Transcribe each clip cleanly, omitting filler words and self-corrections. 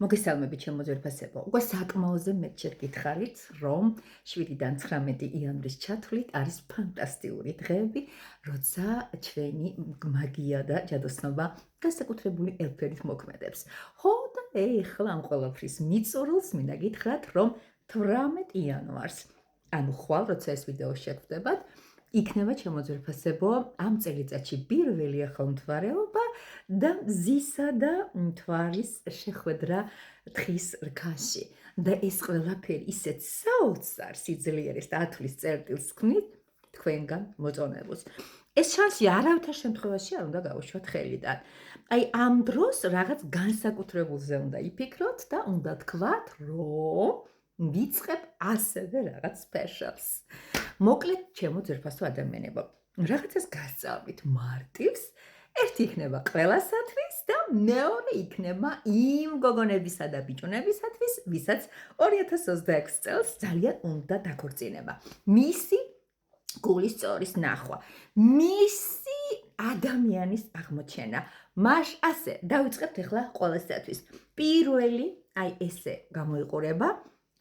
მოგესალმებით ჩემო ძვირფასებო. უკვე საკმაოზე მეტჯერ გითხარით, რომ 7-დან 19 იანვრის ჩათვლით არის ფანტასტიკური დღეები, როცა ჩვენი მაგია და ჯადოსნობა განსაკუთრებული ელფერით მოქმედებს. ხო და ეხლა ამ ყველაფრის მიწურულს მინდა გითხრათ, რომ 18 იანვარს, ანუ ხვალ, როცა ეს ვიდეო შეგვხვდებათ, იქნება ჩემო ძვირფასებო ამ წელიწადში პირველი ახალმთვარეობა და მზისა და მთვარის შეხვედრა თხის რქაში. და ეს ყველაფერი ისეთ საოცარ სიძლიერეს და ათვლის წერტილს ქმნით თქვენგან მოწონებულს. ეს შანსი არავითარ შემთხვევაში არ უნდა გაუშვათ ხელიდან. აი ამ დროს რაღაც განსაკუთრებულზე უნდა იფიქროთ და უნდა თქვათ, რომ ვიწყებ ასევე რაღაც სპეშალს. მოკლედ, ჩემო ძვირფასო ადამიანებო, რაღაცას გასწავლით მარტივს, ერთი იქნება ყველასათვის და მეორე იქნება იმ გოგონებისა და ბიჭუნებისათვის, ვისაც 2026 წელს ძალიან უნდა დაქორწინება. მისი გულის სწორის ნახვა, მისი ადამიანის აღმოჩენა. ასე დავიწყებთ ახლა ყველასათვის. პირველი, აი ესე გამოიყურება,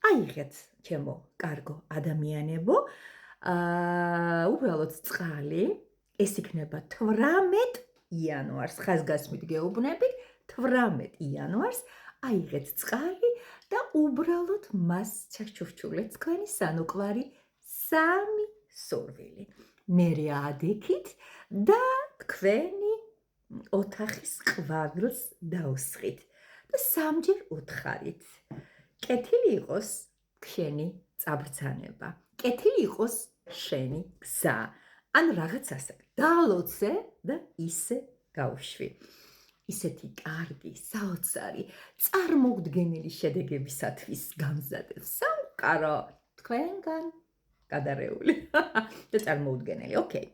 აიღეთ ჩემო კარგო ადამიანებო, უბრალოდ წყალი, ეს იქნება 18 იანვარს, ხაზგასმით გეუბნებით, 18 იანვარს აიღეთ წყალი და უბრალოდ მას ჩაჩურჩულეთ თქვენი სანუკვარი 3 სურვილი. მერე ადექით და თქვენი ოთახის ყვავილს დაუსხით და 3-ჯერ უთხარით. კეთილი იყოს შენი წაბრძანება, კეთილი იყოს შენი გზა. ან რაღაც ასე, დალოცე და ისე გავშვი. ისეთი კარგი, საოცარი, წარმოუდგენელი შედეგებისათვის გამზადებ სამყარო თქვენგან გადარეული და წარმოუდგენელი. ოკეი.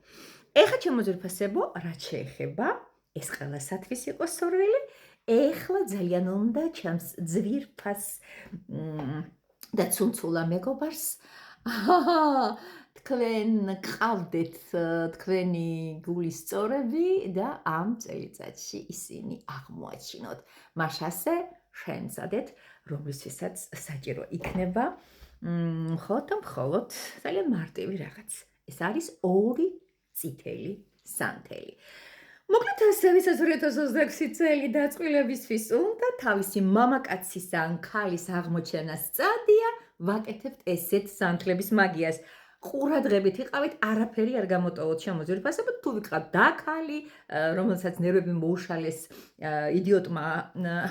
ეხლა ჩემო ძვირფასებო, რაც შეეხება, ეს ყველასათვის იყო სურვილი. ეხლა ძალიან უნდა ჩემს ძვირფას და ცუნცულა მეგობარს თქვენ გყავდეთ თქვენი გულის სწორები და ამ წელიწადში ისინი აღმოაჩინოთ. მას ასე შეემზადეთ, რომლისთვისაც საჭირო იქნება მხოლოდ ძალიან მარტივი რაღაც. ეს არის 2 წითელი სანთელი. მოკლედ ასე, ვისაც 2026 წელი დაწყვილებისთვის უნდა თავისი მამაკაცის ან ქალის აღმოჩენას წადია, ვაკეთებთ ესეთ სანთლების მაგიას. ყურადღებით იყავით, არაფერი არ გამოტოვოთ ჩემო ძვირფასებო, თუ ვიყავთ დაქალი, რომელსაც ნერვები მოუშალეს იდიოტმა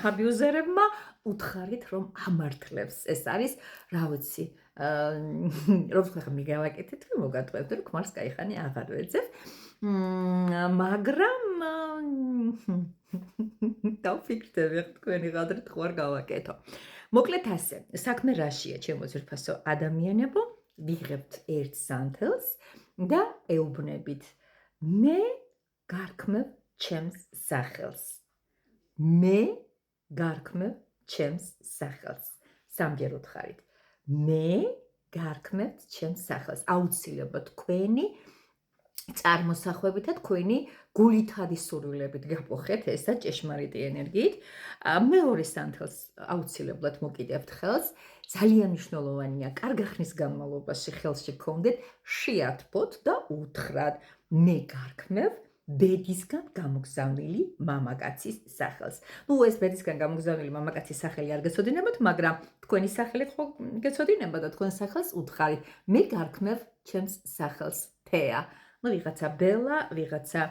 აბიუზერებმა, უთხარით, რომ ამართლებს. ეს არის, რა ვიცი, რომ ხა მიგავაკეთეთ, მოგატყუებთ, რომ ქმარს кайხანი აღარ ვეძებ. მაგრამ დავფიქრდები, თქვენი ღადრით ხო არ გავაკეთო. მოკლედ ასე, საქმე რაშია, ჩემო ძვირფასო ადამიანებო, ვიღებთ ერთ სანთელს და ეუბნებით, მე გარქმევ ჩემს სახელს. მე გარქმევ ჩემს სახელს. 3-ჯერ უთხარით. მე გარქმევ ჩემს სახელს. აუცილებლად თქვენი წარმოსახვებით და თქვენი გულითადი სურვილებით გაპოხეთ ესა ჭეშმარიტი ენერგიით. მეორე სანთელს აუცილებლად მოკიდებთ ხელს. ძალიან მნიშვნელოვანია, კარგ ხნის განმავლობაში ხელში გქონდეთ, შეათბოთ და უთხრათ, მე გარქმევ ბედისგან გამოგზავნილი მამაკაცის სახელს. ეს ბედისგან გამოგზავნილი მამაკაცის სახელი არ გეცოდინებათ, მაგრამ თქვენი სახელი ხო გეცოდინებათ და თქვენ სახელს უთხარით, მე გარქმევ ჩემს სახელს თეა. ვიღაცა ბელა, ვიღაცა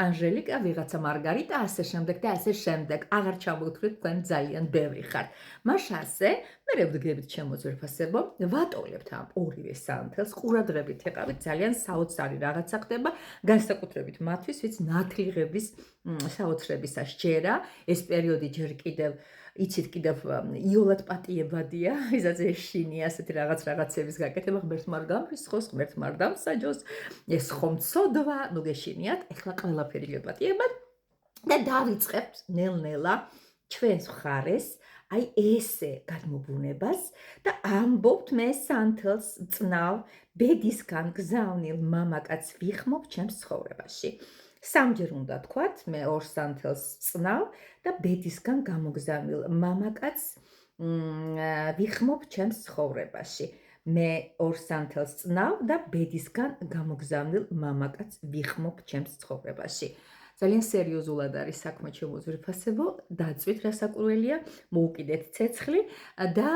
ანჟელიკა, ვიღაცა მარგარიტა, ასე შემდეგ და ასე შემდეგ. აღარ ჩამოგთვლით, თქვენ ძალიან ბევრი ხართ. მას ასე, მე ვდგებით ჩემო ძვირფასებო, ვატოლებთ ამ ორივე სანთელს, ყურადღებით იყავით, ძალიან საოცარი რაღაცა ხდება, განსაკუთრებით მათთვის, ვინც ნათლიღების საოცრებისა სჯერა, ეს პერიოდი ჯერ კიდევ იცით კიდევ იოლად პატიებადია, ვისაც ეშინია ასეთი რაღაცების გაკეთება, ღმერთმა არ გამრისხოს, ღმერთმა არ დამსაჯოს, ეს ხომ ცოდვა, ნუ გეშინიათ, ეხლა ყველაფერი გეპატიებად და დავიწყებთ ნელ-ნელა ჩვენს მხარეს, აი ესე გადმობრუნებას და ამბობთ მე სანთელს წნავ ბედისგან გზავნილ მამაკაცს ვიხმობ ჩემს ცხოვრებაში. სამჯერ უნდა თქვათ, მე ორ სანთელს წნავ და ბედისგან გამოგზავნილ მამაკაც ვიხმობ ჩემს ცხოვრებაში. მე ორ სანთელს წნავ და ბედისგან გამოგზავნილ მამაკაც ვიხმობ ჩემს ცხოვრებაში. ძალიან სერიოზულად არის საქმე ჩემო ძვირფასებო, დაწვით რა საკურველია, მოუკიდეთ ცეცხლი და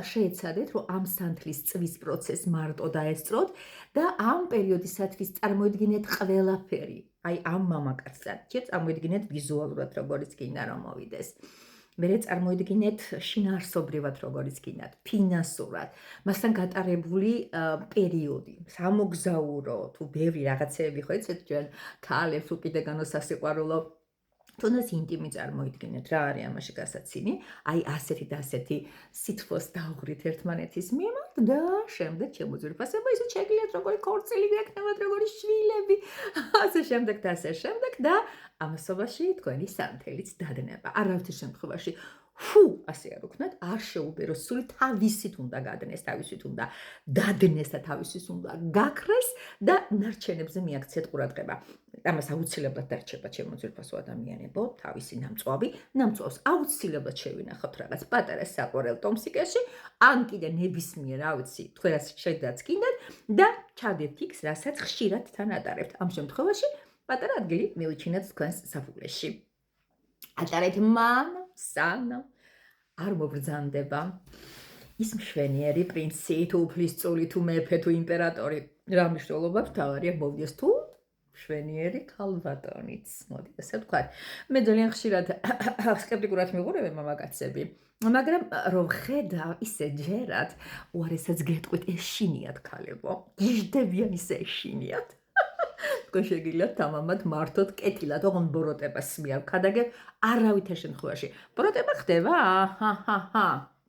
შეეცადეთ, რომ ამ სანთლის წვის პროცესს მარტო დაესწროთ და ამ პერიოდისათვის წარმოედგინეთ ყველაფერი. აი ამ მამაკაცთან, წარმოედგინეთ ვიზუალურად როგორიც გინდა რომ მოვიდეს. მერე წარმოედგინეთ შინაარსობრივად როგორიც გინდათ, ფინანსურად, მასთან გატარებული პერიოდი, სამოგზაურო, თუ ბევრი რაღაცეები ხო იცით ჩვენ ქალებს უკიდე განოსასიყვარულო თუნდაც ინტიმი წარმოიდგინეთ რა არის ამაში გასაცინი, აი ასეთი და ასეთი სითბოს დაუღრით ერთმანეთის მიმართ და შემდეგ ჩემო ძვირფასებო ისე შეგიძლიათ როგორი ქორწილი გექნებათ, როგორი შვილები, ასე შემდეგ და ასე შემდეგ და ამასობაში თქვენი სანთელიც დადნება. არავითარ შემთხვევაში ასე არ უქნათ, არ შეუბეროს სული თავისით უნდა გადნეს, თავისით უნდა დადნეს და თავისით უნდა გაქრეს და ნარჩენებზე მიაქციეთ ყურადღება. ამას აუცილებლად დარჩება ჩემო ძვირფასო ადამიანებო, თავისი ნამწვავს აუცილებლად შევინახოთ რაღაც პატარა საყვარელ ტომსიკეში, ან კიდე ნებისმიერ, რა ვიცი, თქვენაც შედაც გინდათ და ჩავდეთ იქს, რასაც ხშირად თან ატარებთ. ამ შემთხვევაში პატარა ადგილი მივიჩინეთ თქვენს საფუძვლებში. ატარეთ სანამ არ მობრძანდება ის მშვენიერი პრინცი, თუ უფლისწული, თუ მეფე, თუ იმპერატორი. რა მნიშვნელობა მთავარია მოვიდეს თუ მშვენიერი ქალბატონიც. მოდი ასე ვთქვათ. მე ძალიან ხშირად სკეპტიკურად მიყურებენ მამაკაცები, მაგრამ რომ ხედავ ისე ჯერად, უარესაც გეტყვით ეშინიათ ქალებო. გიждდებიან ისე ეშინიათ. თქვენ შეგიძლიათ თამამად მართოთ კეთილად, ოღონდ ბოროტებას მიარ ქადაგებ არავითარ შემთხვევაში. ბოროტება ხდება?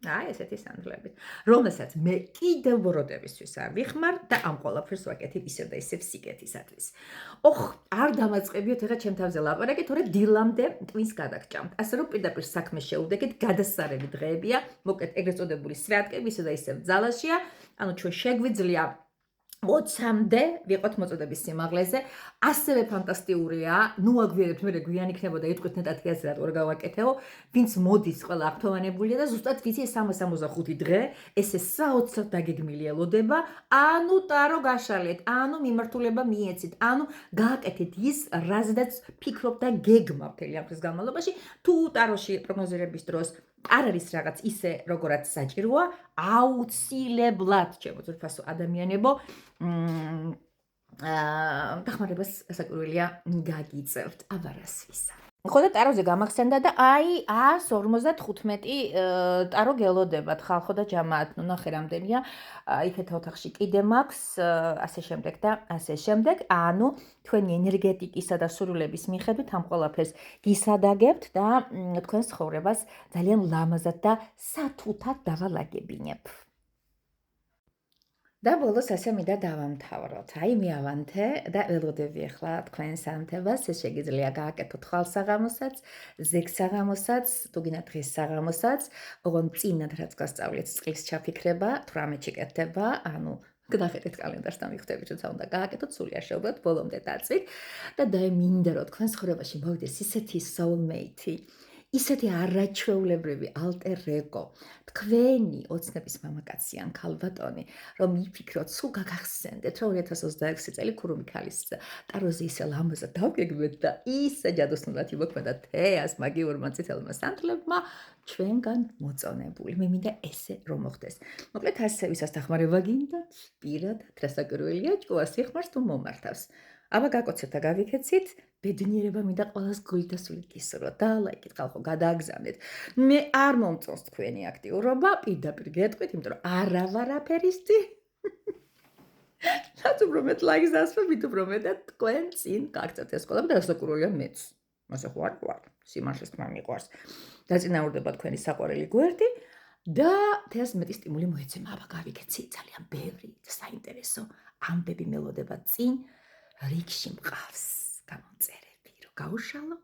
აი ესეთი სანთლებით, რომელსაც მე კიდევ ბოროტებისთვის არ ვიხმარ და ამ ყველაფერს ვაკეთებ ისევ და ისევ სიკეთისათვის. არ დამაწყებიოთ ეხლა ჩემ თავზე ლაპარაკი, თორე დილამდე ტვინს გადაგჭამთ. ასე რომ პირდაპირ საქმე შეუდეკეთ, გადასარევი დღეებია, მოკლედ ეგრეთ წოდებული სვიატკები ისე და ისევ ძალაშია, ანუ ჩვენ შეგვიძლია 20-მდე ვიყოთ მოწოდების სიმაღლეზე, ასევე ფანტასტიურია, ნუ აგვიერებთ, მე გვიან იქნება და იტყვით ნეტად ასე რატო არ გავაკეთეო, ვინც მოდის ყველა აქტოვანებულია და ზუსტად ვიცი 365 დღე, ესე საოცრად დაგეგმილი ელოდება, ანუ ტარო გაშალეთ, ანუ მიმართულება მიეცით, ანუ გააკეთეთ ის, რაზედაც ფიქრობ და გეგმა მთელი ამ ხნის განმავლობაში, თუ ტაროში პროგნოზირების დროს არ არის რაღაც ისე, როგორაც საჭიროა, აუცილებლად, ჩემო ძვირფასო ადამიანებო, დახმარებას საკურველია გაგიწევთ აბარასვისა. ხო და ტაროზე გამახსენდა და აი 155 ტარო გელოდებათ ხალხო და ჯამაათ, ნუ ნახე რამდენია, იქეთ ოთახში კიდე მაქვს, ასე შემდეგ და ასე შემდეგ, ანუ თქვენი ენერგეტიკისა და სურვილების მიხედვით ამ ყველაფერს გისადაგებთ და თქვენს ცხოვრებას ძალიან ლამაზად და სათუთად დავალაგებინებ. და ბოლოს ასე მინდა დავამთავროთ. აი მივავანთე და ველოდები ახლა თქვენ სანთებას, ეს შეგიძლია გააკეთოთ ხვალსაღამოსაც, ზეგსაღამოსაც, თუ გინდა დღის საღამოსაც, ოღონდ წინათ რაც გასწავლეთ წყლის ჩაფიქრება, 18-ში კეთდება, ანუ გადახედეთ კალენდარს და მიხვდებით, რომ უნდა გააკეთოთ, სული არ შეუძლოთ, ბოლომდე დაწვით და მინდა რომ თქვენ ცხოვრებაში მოვიდეს ისეთი soulmate-ი, ისეთი არაჩვეულებრივი alter ego, თქვენი ოცნების მამაკაცი ან ქალბატონი, რომ იფიქროთ, სულ გაგახსენდეთ, რომ 2026 წელი ქურუმი ქალის ტაროზე ისე ლამაზად დავგეგმეთ და ისე ჯადოსნურად იმოქმედათ თეას მაგიურმა წითელმა სანთლებმა ჩვენგან მოწონებული. მე მინდა ესე რომ მოხდეს. მოკლედ ასე ვისაც დახმარება გინდათ, პირადად რასაკურველია, ჭკუას სიხმარს თუ მომართავს. აბა გაკოცეთ და გავიქეცით, ბედნიერება მინდა ყველას გულდასული გისურვოთ და ლაიქით ხალხო გადააგზავნეთ. მე არ მომწონს თქვენი აქტიურობა, პირდაპირ გეტყვით, იმიტომ რომ არა ვარ აფერისტი. რაც უბრალოდ ლაიქს დასვებით, უბრალოდ თქვენ წინ გაგწევთ ეს ყველაფერი და რასაკურველია მეც. მასე ხო არ ვარ, სიმართლეს თქმა მიყვარს. დაწინაურდება თქვენი საყვარელი გვერდი და თეას მეტი სტიმული მოეცემა, აბა გავიქეცით ძალიან ბევრი და საინტერესო ამბები მელოდება წინ. რიგში მყავს გამომწერები, რომ გაუშალოთ